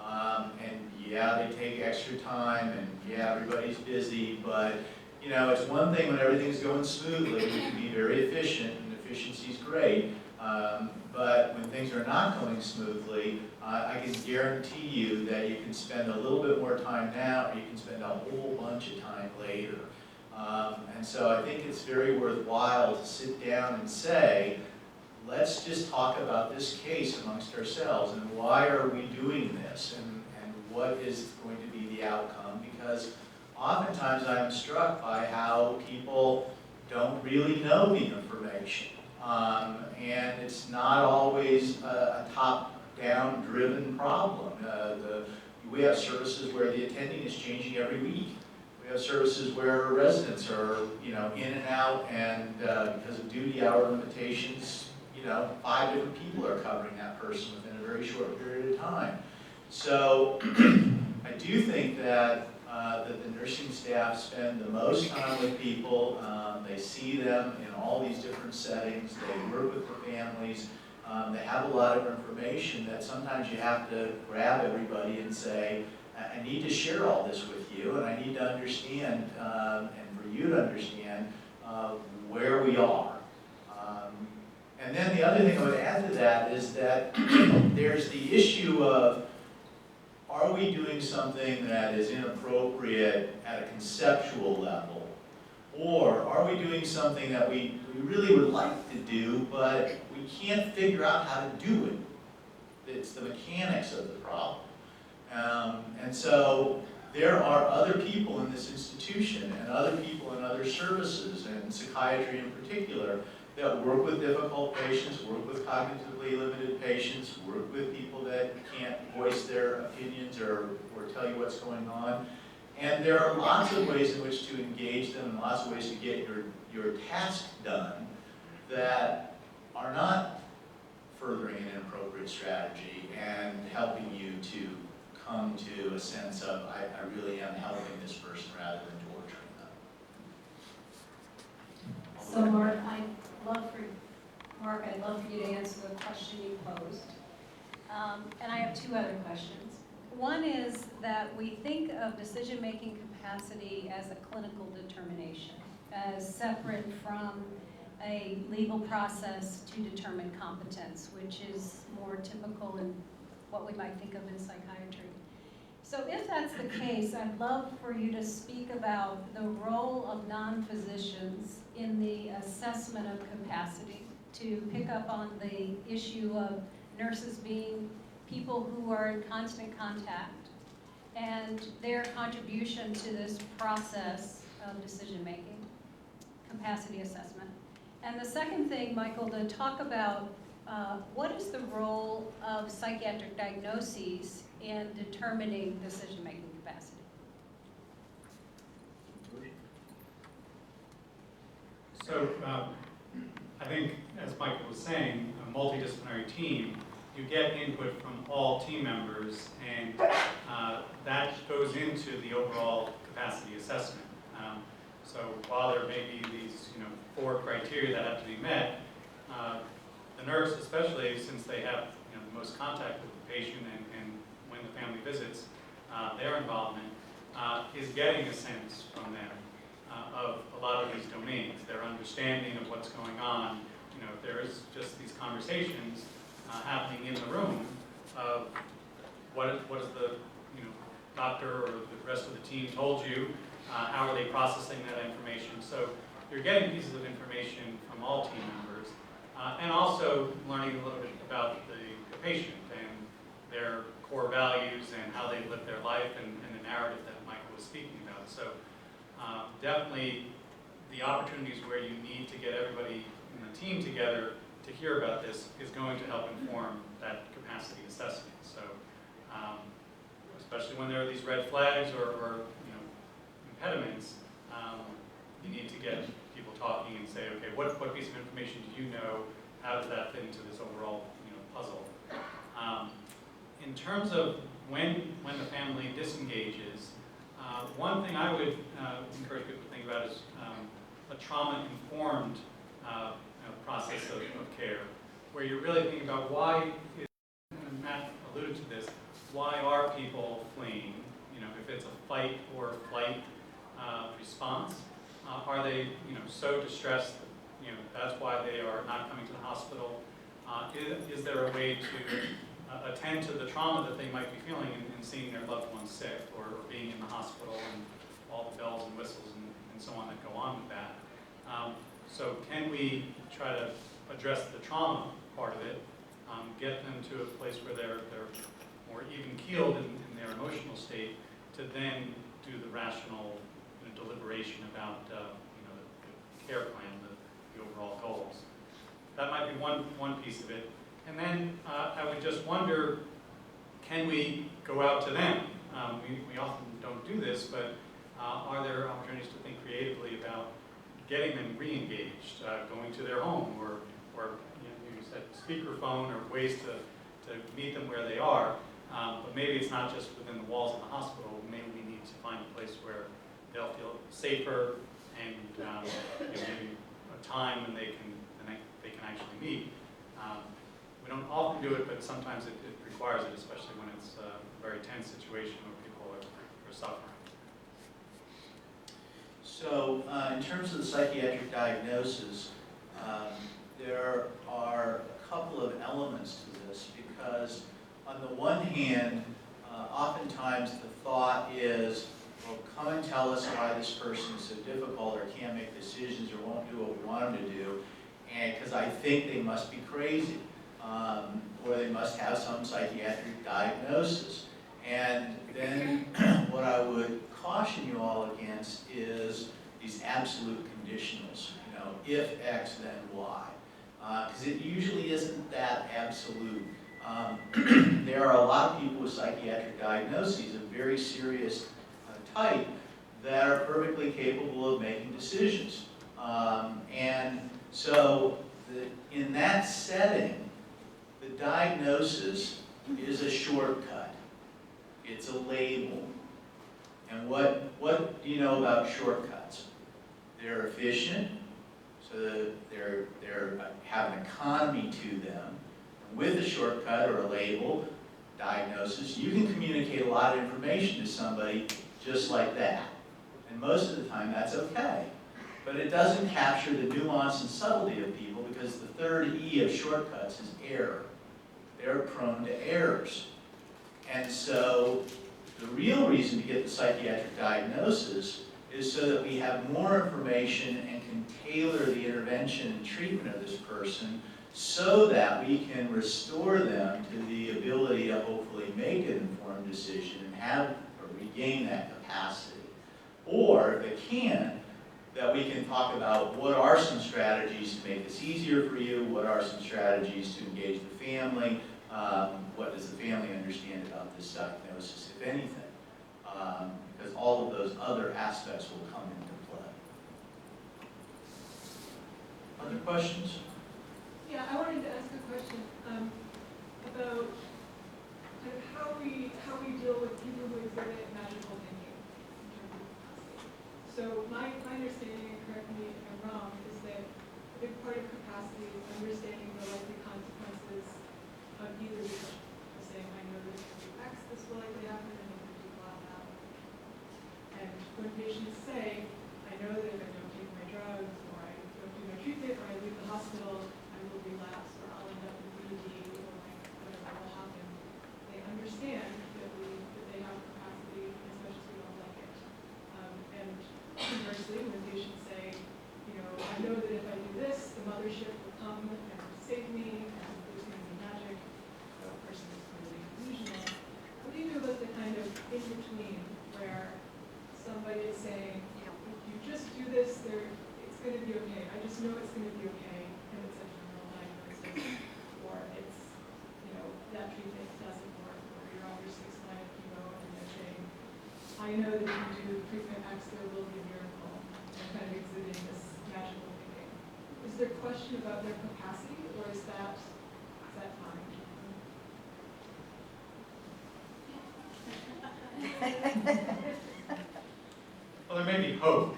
And yeah, they take extra time, and yeah, everybody's busy, but it's one thing when everything's going smoothly, we can be very efficient, and efficiency's great. But when things are not going smoothly, I can guarantee you that you can spend a little bit more time now, or you can spend a whole bunch of time later. And so I think it's very worthwhile to sit down and say, let's just talk about this case amongst ourselves, and why are we doing this, and what is going to be the outcome, because oftentimes I'm struck by how people don't really know the information. And it's not always a top-down driven problem. We have services where the attending is changing every week. We have services where residents are, in and out, and because of duty hour limitations, 5 different people are covering that person within a very short period of time. So I do think that the nursing staff spend the most time with people. They see them in all these different settings. They work with the families. They have a lot of information that sometimes you have to grab everybody and say, I need to share all this with you, and I need to understand, and for you to understand, where we are. And then the other thing I would add to that is that there's the issue of, are we doing something that is inappropriate at a conceptual level? Or are we doing something that we really would like to do, but we can't figure out how to do it? It's the mechanics of the problem. And so there are other people in this institution and other people in other services, and psychiatry in particular, that work with difficult patients, work with cognitively limited patients, work with people that can't voice their opinions or tell you what's going on. And there are lots of ways in which to engage them, and lots of ways to get your task done that are not furthering an inappropriate strategy and helping you to come to a sense of, I really am helping this person rather than torturing them. So Mark, I'd love for you to answer the question you posed. And I have 2 other questions. One is that we think of decision-making capacity as a clinical determination, as separate from a legal process to determine competence, which is more typical in what we might think of in psychiatry. So if that's the case, I'd love for you to speak about the role of non-physicians in the assessment of capacity, to pick up on the issue of nurses being people who are in constant contact and their contribution to this process of decision-making, capacity assessment. And the second thing, Michael, to talk about what is the role of psychiatric diagnoses in determining decision-making capacity? So I think, as Michael was saying, a multidisciplinary team, you get input from all team members, and that goes into the overall capacity assessment. So while there may be these 4 criteria that have to be met, the nurse, especially since they have the most contact with the patient and when the family visits, their involvement, is getting a sense from them of a lot of these domains, their understanding of what's going on. If there is just these conversations happening in the room of what is the doctor or the rest of the team told you, how are they processing that information. So you're getting pieces of information from all team members, and also learning a little bit about the patient and their core values and how they live their life and the narrative that Michael was speaking about. So definitely the opportunities where you need to get everybody in the team together to hear about this is going to help inform that capacity assessment. So especially when there are these red flags or impediments, you need to get people talking and say, okay, what piece of information do you know? How does that fit into this overall puzzle? In terms of when the family disengages, One thing I would encourage people to think about is a trauma-informed process of care, where you're really thinking about why, and Matt alluded to this, why are people fleeing? If it's a fight or flight response, are they so distressed that that's why they are not coming to the hospital? Is there a way to attend to the trauma that they might be feeling in seeing their loved ones sick or being in the hospital and all the bells and whistles and so on that go on with that? So can we try to address the trauma part of it, get them to a place where they're more even-keeled in their emotional state, to then do the rational deliberation about the care plan, the overall goals. That might be one piece of it. And then I would just wonder, can we go out to them? We often don't do this, but are there opportunities to think creatively about getting them re-engaged, going to their home, or you said speakerphone, or ways to meet them where they are. But maybe it's not just within the walls of the hospital. Maybe we need to find a place where they'll feel safer and maybe a time when they can actually meet. We don't often do it, but sometimes it requires it, especially when it's a very tense situation where people are suffering. So in terms of the psychiatric diagnosis, there are a couple of elements to this, because on the one hand, oftentimes the thought is, well, come and tell us why this person is so difficult or can't make decisions or won't do what we want them to do, and because I think they must be crazy, or they must have some psychiatric diagnosis. And then what I would caution you all against is these absolute conditionals. If X, then Y. Because it usually isn't that absolute. There are a lot of people with psychiatric diagnoses of very serious type that are perfectly capable of making decisions. And so in that setting, the diagnosis is a shortcut. It's a label. And what do you know about shortcuts? They're efficient, so they have an economy to them. And with a shortcut or a label, diagnosis, you can communicate a lot of information to somebody just like that. And most of the time that's okay. But it doesn't capture the nuance and subtlety of people, because the third E of shortcuts is error. They're prone to errors. And so the real reason to get the psychiatric diagnosis is so that we have more information and can tailor the intervention and treatment of this person so that we can restore them to the ability to hopefully make an informed decision and have or regain that capacity. Or, if they can, that we can talk about what are some strategies to make this easier for you, what are some strategies to engage the family, what does the family understand about this diagnosis, if anything, because all of those other aspects will come into play. Other questions? Yeah, I wanted to ask a question about kind of how we deal with people who exhibit magical thinking in terms of capacity. So my understanding, and correct me if I'm wrong, is that a big part of capacity is understanding the likely consequences of either decision. Saying, I know this will do X, this will likely happen, and I'm going to do blah, blah. And when patients say, I know that if I don't take my drugs, or I don't do my treatment, or I leave the hospital, I will relapse, or I'll end up with BD, or whatever will happen, they understand that they have capacity as much as we don't like it. And conversely, when patients say, I know that if I do this, the mothership will come and save me, and there's going to be magic, the person is really delusional. What do you do about the kind of in-between where somebody is saying, if you just do this, it's going to be okay. I just know it's going to be okay, and it's a general diagnosis, or it's, that treatment doesn't work, or you're on your 6th line of chemo, and they're saying, I know that if you do treatment X, there will be a miracle, and kind of exhibiting this magical thinking. Is there a question about their capacity, or is that fine? hope.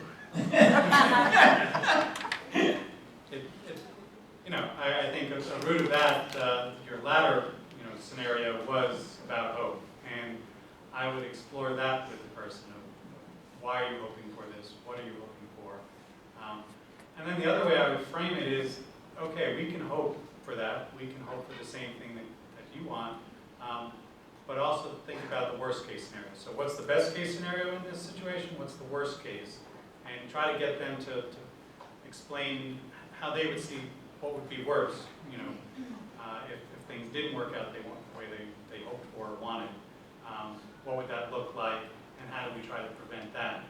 I think a root of that, your latter, scenario was about hope, and I would explore that with the person of why are you hoping for this? What are you looking for? And then the other way I would frame it is, okay, we can hope for that. We can hope for the same thing that you want, but also think about the worst case scenario. So what's the best case scenario in this situation? What's the worst case? And try to get them to explain how they would see what would be worse, if things didn't work out the way they hoped for or wanted. What would that look like, and how do we try to prevent that?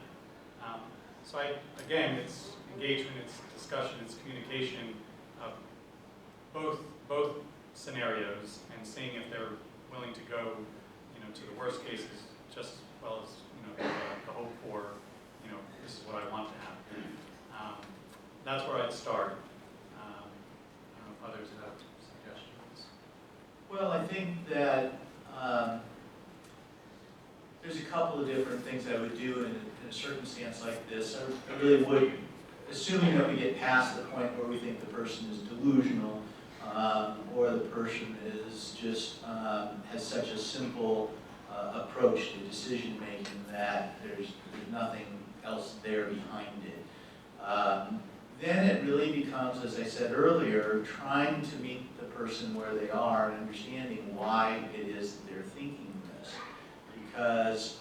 So again, it's engagement, it's discussion, it's communication of both scenarios, and seeing if they're willing to go, to the worst cases just as well as, the hope for, this is what I want to happen. That's where I'd start. I don't know if others have suggestions. Well, I think that there's a couple of different things I would do in a circumstance like this. I really would, assuming that we get past the point where we think the person is delusional, or the person is just has such a simple approach to decision making that there's nothing else there behind it. Then it really becomes, as I said earlier, trying to meet the person where they are and understanding why it is that they're thinking this. Because,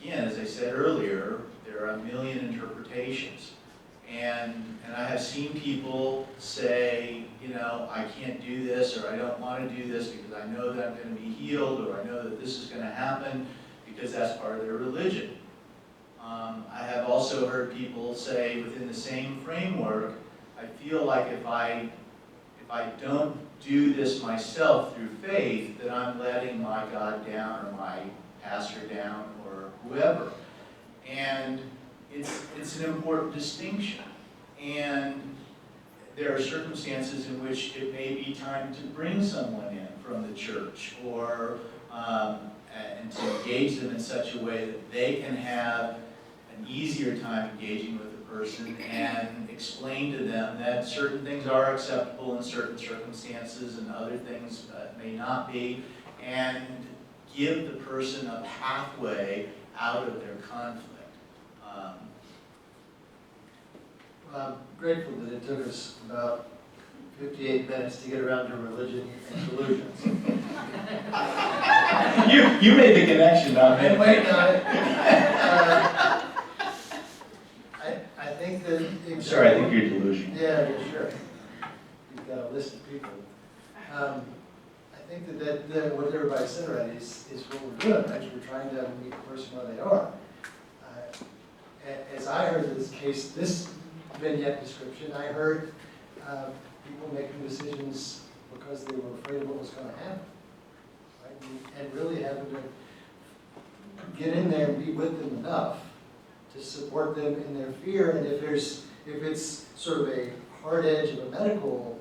again, as I said earlier, there are a million interpretations. And I have seen people say, I can't do this, or I don't want to do this because I know that I'm going to be healed, or I know that this is going to happen because that's part of their religion. I have also heard people say within the same framework, I feel like if I don't do this myself through faith, that I'm letting my God down or my pastor down or whoever. And it's an important distinction. And there are circumstances in which it may be time to bring someone in from the church, or and to engage them in such a way that they can have an easier time engaging with the person and explain to them that certain things are acceptable in certain circumstances and other things may not be, and give the person a pathway out of their conflict. I'm grateful that it took us about 58 minutes to get around to religion and delusions. You made the connection, not me. Wait, no, I think that... I'm sorry, I think you're delusional. Yeah, sure. You've got a list of people. I think that what everybody said already is what we're doing, right? We're trying to meet the person where they are. As I heard this case, this vignette description, I heard people making decisions because they were afraid of what was going to happen, right? And really having to get in there and be with them enough to support them in their fear. And if it's sort of a hard edge of a medical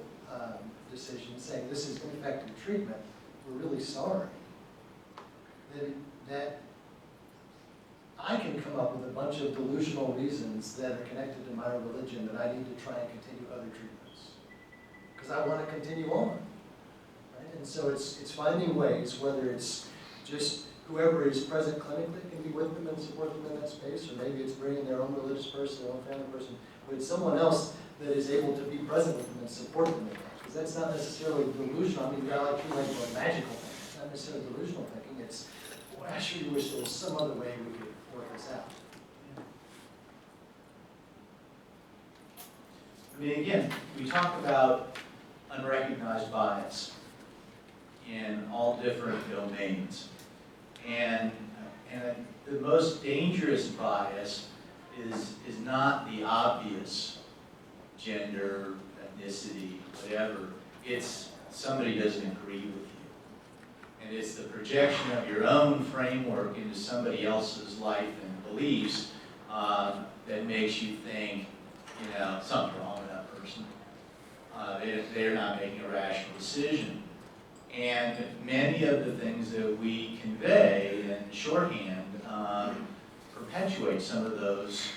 decision saying this is ineffective treatment, we're really sorry, then that I can come up with a bunch of delusional reasons that are connected to my religion that I need to try and continue other treatments, because I want to continue on, right? And so it's finding ways, whether it's just whoever is present clinically can be with them and support them in that space, or maybe it's bringing their own religious person, their own family person, but it's someone else that is able to be present with them and support them in that. Because that's not necessarily delusional. I mean, I like feeling like magical thing. It's not necessarily delusional thinking. It's, well, I sure wish there was some other way we could work this out. I mean, again, we talk about unrecognized bias in all different domains. And the most dangerous bias is not the obvious gender, ethnicity, whatever. It's somebody doesn't agree with you. And it's the projection of your own framework into somebody else's life and beliefs that makes you think, something's wrong with that person. They're not making a rational decision. And many of the things that we convey in shorthand perpetuate accentuate some of those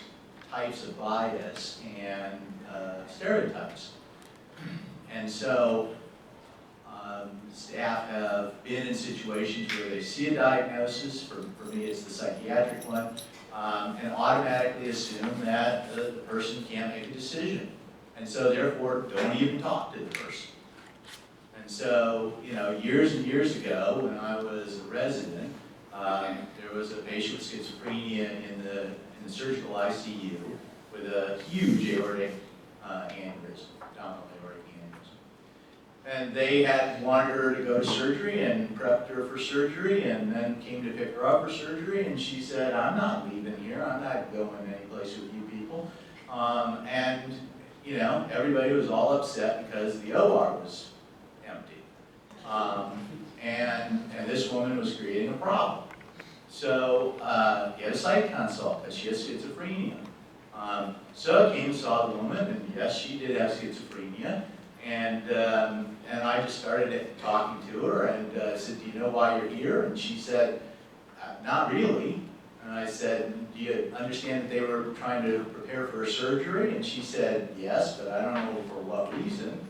types of bias and stereotypes. And so staff have been in situations where they see a diagnosis, for me it's the psychiatric one, and automatically assume that the person can't make a decision. And so therefore don't even talk to the person. And so, you know, years and years ago when I was a resident, there was a patient with schizophrenia in the surgical ICU with a huge aortic aneurysm, abdominal aortic aneurysm. And they had wanted her to go to surgery and prepped her for surgery, and then came to pick her up for surgery, and she said, I'm not leaving here, I'm not going any place with you people. And, you know, everybody was all upset because the OR was empty. And this woman was creating a problem. So he had a psych consult because she has schizophrenia. So I came and saw the woman, and yes, she did have schizophrenia. And I just started talking to her and said, do you know why you're here? And she said, not really. And I said, do you understand that they were trying to prepare for a surgery? And she said, yes, but I don't know for what reason.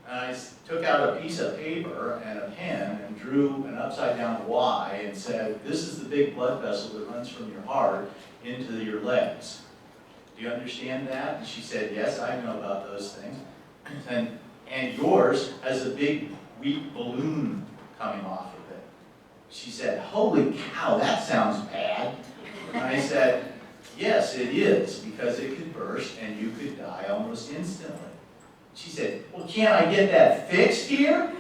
And I took out a piece of paper and a pen and drew an upside down Y and said, this is the big blood vessel that runs from your heart into your legs. Do you understand that? And she said, yes, I know about those things. And yours has a big weak balloon coming off of it. She said, holy cow, that sounds bad. And I said, yes, it is, because it could burst and you could die almost instantly. She said, well, can't I get that fixed here?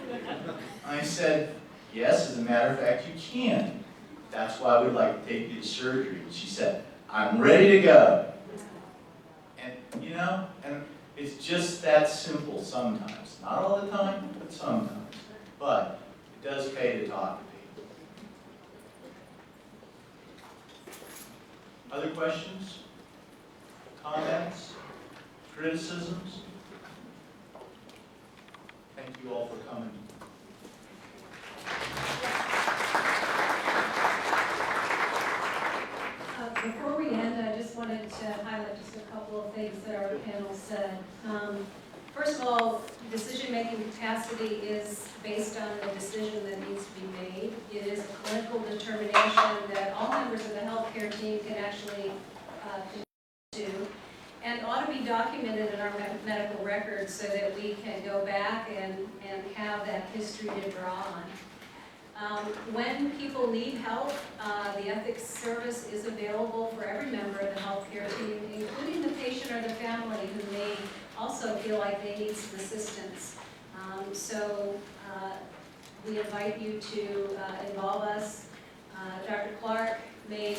I said, yes, as a matter of fact, you can. That's why we'd like to take you to surgery. And she said, I'm ready to go. And, you know, and it's just that simple sometimes. Not all the time, but sometimes. But it does pay to talk to people. Other questions? Comments? Criticisms? Thank you all for coming. Before we end, I just wanted to highlight just a couple of things that our panel said. First of all, decision-making capacity is based on a decision that needs to be made. It is a clinical determination that all members of the healthcare team can actually do, and ought to be documented in our medical records so that we can go back and have that history to draw on. When people need help, the ethics service is available for every member of the healthcare team, including the patient or the family who may also feel like they need some assistance. So we invite you to involve us. Dr. Clark made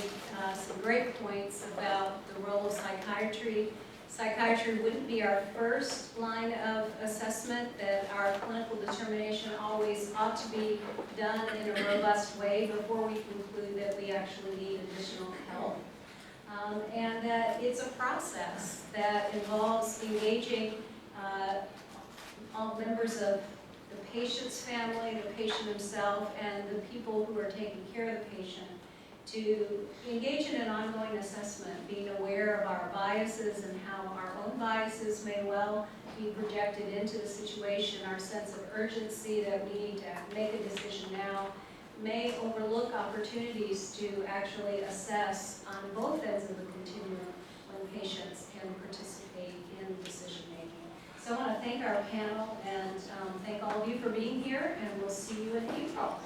some great points about the role of psychiatry. Psychiatry wouldn't be our first line of assessment, that our clinical determination always ought to be done in a robust way before we conclude that we actually need additional help. And that it's a process that involves engaging all members of the patient's family, the patient himself, and the people who are taking care of the patient to engage in an ongoing assessment, being aware of our biases and how our own biases may well be projected into the situation, our sense of urgency that we need to make a decision now, may overlook opportunities to actually assess on both ends of the continuum when patients can participate in decision making. So I want to thank our panel and thank all of you for being here, and we'll see you in April.